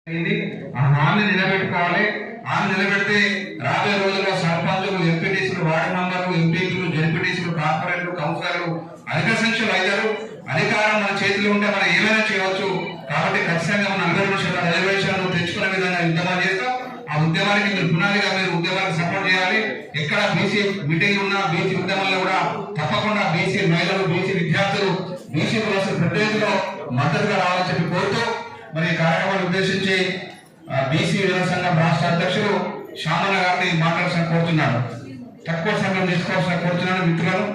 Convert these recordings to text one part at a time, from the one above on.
ఆ హామీ నిలబెట్టుకోవాలి. హామీ నిలబెడితే రాబోయే రోజుల్లో సర్పంచులు, ఎంపీటీసీలు, వార్డు మెంబర్లు, ఎంపీలు, జెడ్పీటీసీలు, కార్పొరేట్లు, కౌన్సిలర్లు అధిక సంఖ్యలో అయ్యారు. అధికారం మన చేతిలో ఉంటే మనం ఏమైనా చేయవచ్చు. కాబట్టి ఖచ్చితంగా మన 40% రిజర్వేషన్లు తెచ్చుకునే విధంగా ఉద్యమాలు చేస్తాం. ఆ ఉద్యమానికి మీరు పునాదిగా మీరు ఉద్యమానికి సపోర్ట్ చేయాలి. ఎక్కడ బీసీ మీటింగ్ ఉన్నా బీసీ ఉద్యమంలో కూడా తప్పకుండా బీసీ మహిళలు, బీసీ విద్యార్థులు, బీసీ పురుషులు పెద్ద ఎత్తులో మద్దతుగా రావాలని చెప్పి కోరుతూ మరి కార్యక్రమాన్ని ఉద్దేశించి బీసీ యువ సంఘం రాష్ట్ర అధ్యక్షులు శ్యామన్న గారిని మాట్లాడాల్సిన కోరుతున్నాను. తక్కువ సమయం తీసుకోవాల్సిన కోరుతున్నాను. మిత్రులను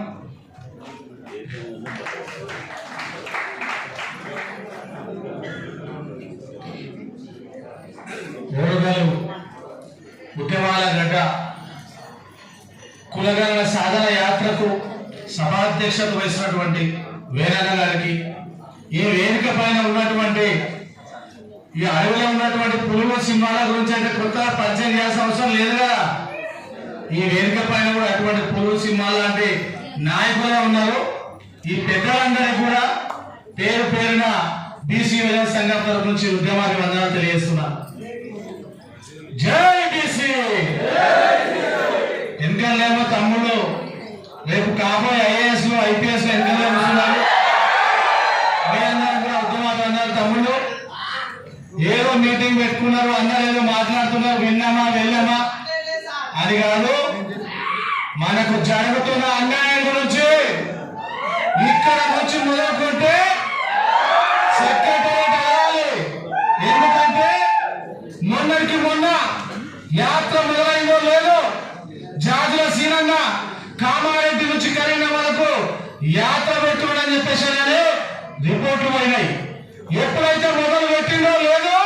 ఓరుగల్లు ఉద్యమాల గడ్డ కులగణన సాధన యాత్రకు సభాధ్యక్షత వహిస్తున్నటువంటి వీరన్న గారికి, ఈ వేదిక పైన ఉన్నటువంటి ఈ అడవిలో ఉన్నటువంటి పులుల సింహాల గురించి అంటే కొత్త పరిచయం చేయాల్సిన అవసరం లేదు కదా. ఈ వేదిక పైన కూడా అటువంటి పులుల సింహాల లాంటి నాయకులే ఉన్నారు. ఈ పెద్దలందరికీ కూడా పేరు పేరున బీసీ యువజన సంఘం తరఫు నుంచి ఉద్యమానికి వందనాలు తెలియజేస్తున్నా. జై బీసీ. ఎందుకలేమో తమ్ముళ్ళు రేపు కాబోయే ఐఏఎస్ లో ఐపీఎస్ లో ఎందుకంటే వస్తున్నారు. ఉద్యమాలు తమ్ముళ్ళు ఏదో మీటింగ్ పెట్టుకున్నారు, అందరూ ఏదో మాట్లాడుతున్నారు, విన్నామా వెళ్ళామా అని కాదు. మనకు జరుగుతున్న అన్యాయం గురించి ఇక్కడ నుంచి మొదలుకుంటే సెక్రటరీ కావాలి. ఎందుకంటే మొన్నటికి మొన్న యాత్ర మొదలైందో లేదో జాతుల సీనన్న కామారెడ్డి నుంచి కరీంనగర్ వరకు యాత్ర పెట్టుకోవడం చెప్పేసి రిపోర్ట్లు పోయినాయి. ఎప్పుడైతే మొదలు పెట్టిందో లేదో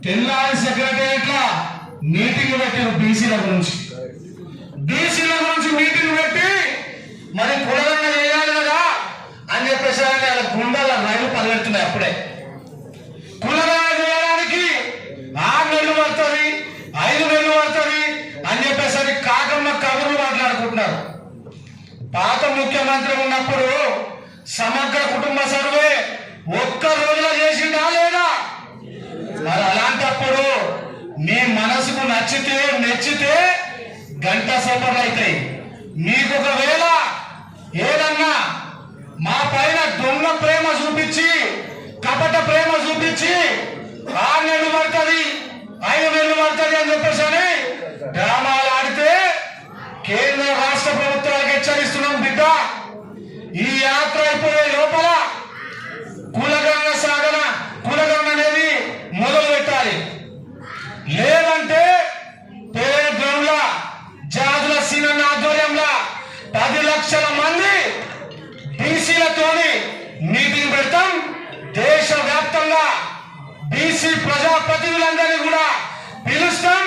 తెల్లారి సెక్రటరియట్ల మీటింగ్ పెట్టారు బీసీల గురించి మీటింగ్ పెట్టి మరి కులగణ చేయాలి కదా అని చెప్పేసి వాళ్ళ గుండాల రైలు పరిగెడుతున్నాయి. అప్పుడే కులగణ చేయడానికి 6 నెలలు పడుతుంది, 5 నెలలు పడుతుంది అని చెప్పేసరి కాకమ్మ కబుర్లు మాట్లాడుకుంటున్నారు. పాత ముఖ్యమంత్రి ఉన్నప్పుడు సమగ్ర కుటుంబ సర్వే ఒక్క రోజులో చేసిందా లేదా? మరి అలాంటప్పుడు మీ మనసుకు నచ్చితే గంట సేపర్లు అవుతాయి. మీకు ఒకవేళ ఏదన్నా మా పైన దొంగ ప్రేమ చూపించి, కపట ప్రేమ చూపించి 6 నెలలు పడుతుంది, 5 నెలలు పడుతుంది అని చెప్పేసి డ్రామాలు ఆడితే కేంద్ర రాష్ట్ర ప్రభుత్వాలకు హెచ్చరిస్తున్నాం. బిడ్డ, ఈ యాత్ర అయిపోయే లోపల కులగణన అనేది మొదలు పెట్టాలి. లేదంటే పేదల జాతుల సీనన్న ఆధ్వర్యంలో 10 లక్షల మంది బీసీలతోని మీటింగ్ పెడతాం. దేశవ్యాప్తంగా బీసీ ప్రజాప్రతినిధులందరినీ కూడా పిలుస్తాం.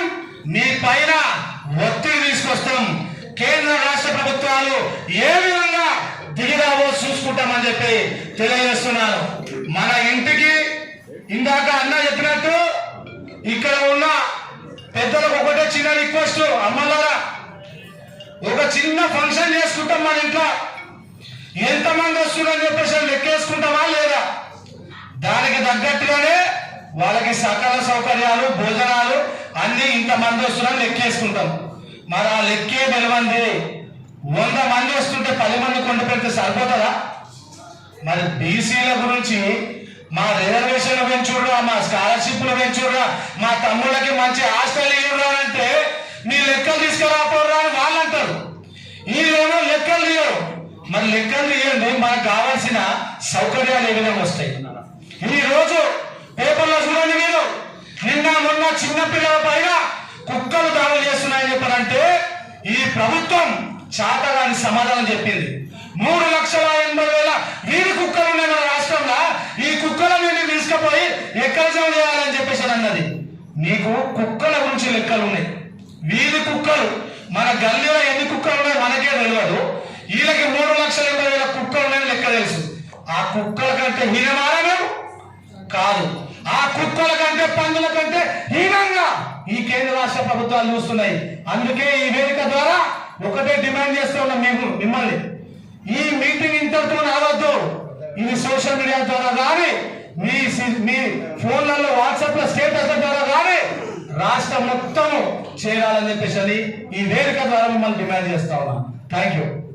మీ పైన ఒత్తిడి తీసుకొస్తాం. కేంద్ర రాష్ట్ర ప్రభుత్వాలు ఏ విధంగా దిగిరావో చూసుకుంటామని చెప్పి తెలియజేస్తున్నాను. మన ఇంటికి ఇందాక అన్న చెప్పినట్టు ఇక్కడ ఉన్న పెద్దలకు ఒకటే చిన్న రిక్వెస్ట్, అమ్మలారా ఒక చిన్న ఫంక్షన్ చేసుకుంటాం. మన ఇంట్లో ఎంతమంది వస్తున్నారని చెప్పేసి లెక్కేసుకుంటామా లేదా? దానికి తగ్గట్టుగానే వాళ్ళకి సకల సౌకర్యాలు, భోజనాలు అన్ని ఇంతమంది వస్తున్నారని లెక్కేసుకుంటాం. మరి ఆ లెక్కే బెలవంది 100 మంది వస్తుంటే 10 మంది కొండ పెడితే సరిపోతుందా? మరి బీసీల గురించి మా రిజర్వేషన్లు పెంచుడురా, మా స్కాలర్షిప్లు పెంచుడురా, మా తమ్ముళ్ళకి మంచి హాస్టల్ ఇవ్వరా అంటే నీ లెక్కలు తీసుకురాపోరా అని వాళ్ళు అంటారు. వీళ్ళేమో లెక్కలు తీయరు. మరి లెక్కలు తీయండి, మనకు కావాల్సిన సౌకర్యాలు ఏ విధంగా వస్తాయి? ఈ రోజు పేపర్లో చూడండి, మీరు నిన్న మొన్న చిన్నపిల్లల పైన కుక్కలు దాడులు చేస్తున్నాయని చెప్పారంటే ఈ ప్రభుత్వం చాతగాని సమాధానం చెప్పింది. 3,80,000 వీధి కుక్కలు ఉన్నాయి మన రాష్ట్రంలో. ఈ కుక్కలను నేను తీసుకుపోయి ఎక్కడ జమ చేయాలని చెప్పేసి అన్నది. నీకు కుక్కల గురించి లెక్కలు ఉన్నాయి. వీధి కుక్కలు మన గల్లీలో ఎన్ని కుక్కలు ఉన్నాయో మనకే తెలియదు. వీళ్ళకి 3,80,000 కుక్కలు ఉన్నాయని లెక్క తెలుసు. ఆ కుక్కల కంటే హీనమానమే కాదు, ఆ కుక్కల కంటే పందుల కంటే హీనంగా ఈ కేంద్ర రాష్ట్ర ప్రభుత్వాలు చూస్తున్నాయి. అందుకే ఈ వేదిక ద్వారా ఒకటే డిమాండ్ చేస్తూ ఉన్నాం మిమ్మల్ని, ఈ మీటింగ్ ఇంతటితో రావద్దు. ఇది సోషల్ మీడియా ద్వారా కానీ మీ ఫోన్లలో వాట్సాప్ లో స్టేటస్ ద్వారా కానీ రాష్ట్రం మొత్తం చేయాలని చెప్పేసి ఈ వేదిక ద్వారా మిమ్మల్ని డిమాండ్ చేస్తా ఉన్నాను. Thank you.